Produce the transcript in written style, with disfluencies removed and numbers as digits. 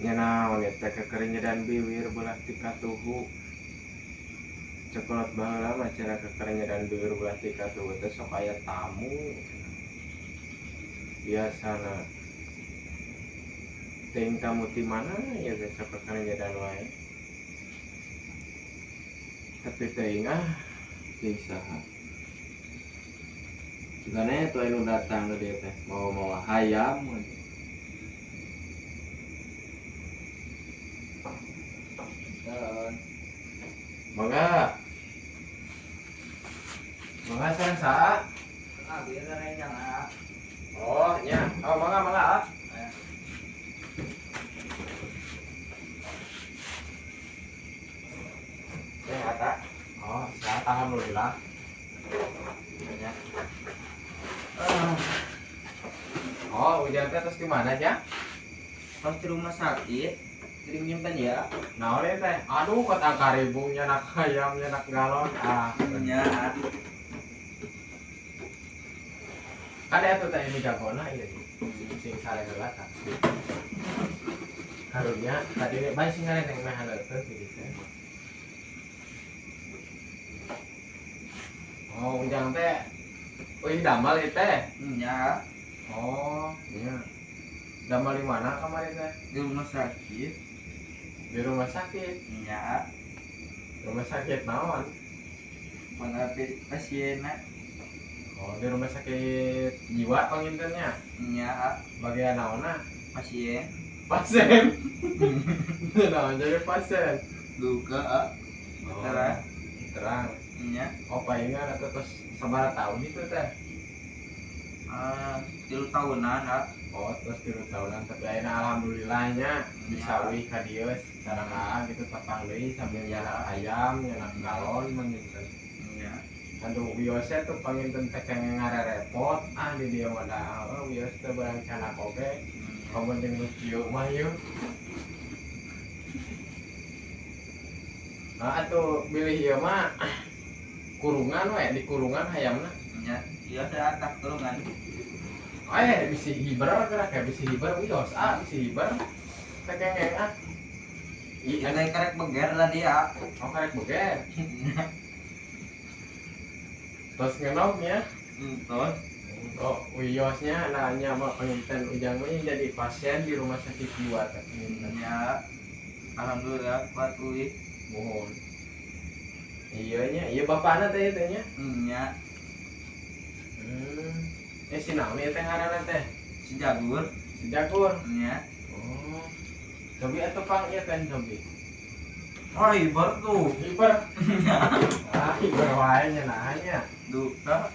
Nyanaon eta kekerenyedan bibir belah tika tuhu. Cokolot baheula mah cenah kekerenyedan bibir belah tika tuhu teh sok aya tamu. Biasana teuing tamu ti mana ya teh sok kekerenyedan wae. Tapi teuing saha. Cigana itu anu datang ke dia teh mau hayam. Mangga sareng saha? Bieu sareng Oh, nya. Oh, mangga. Sehat tak? Oh, sehat alhamdulillah. Ya. Oh, hujan teh terus gimana ya? Pas di rumah sakit kirim nyimpen ya. Naon teh? Aduh, kota karibung nyanak ayam, nyanak galon. Nya Kan eta teh ini jagona ieu sing sare heula tah. Karunya tadi bae sing ngareng meh haleuteun di dieu. Oh, ujang teh. Wih, damel ieu teh. nya Oh, iya. Damel di mana kemarin teh? di rumah sakit. Di rumah sakit. Nya Rumah sakit naon? pengapi pasienna. Oh, di rumah sakit jiwa pangintennya. Nya Bagian naonna? pasien Pasien. Naon jadi pasien? luka Terang. Terang. nya Oh, palingan atuh terus sabaraha tahun itu teh? 3 tahunan Oh, terus 3 tahunan tapi ayeuna alhamdulillahnya bisa wih ka dieu sareng gitu tapang deui sambil nyanak ayam, nyanak galon menginten. nya Aduh, wiosnya tuh panginten teh kenge ngarerepot di dieu mah da wios teh barang canak oge. Kamu jeung nu kieu mah yeuh. Atuh bilih ieu mah kurungan we, di kurungan hayamna. nya iya saya tak turungan. Bisi hiber gerak ya, bisi hiber wios bisi hiber. Teh kenge Ada karek beger lah dia. Oh, karek boger. Terus ngenom ya. Terus Oh, wiosnya nanya mah penginten ujang ini jadi pasien di rumah sakit jiwa teh. nya alhamdulillah kuat uih. Mohon. Iya bapakna teh teh nya. Nya Si naon ieu teh ngaranna teh? si Jagur. Si Jagur. Nya Oh. Cobi atuh Pang ieu teh cobi. oh ibar tuh. Hiber. Hiber wae nya nanya. Duka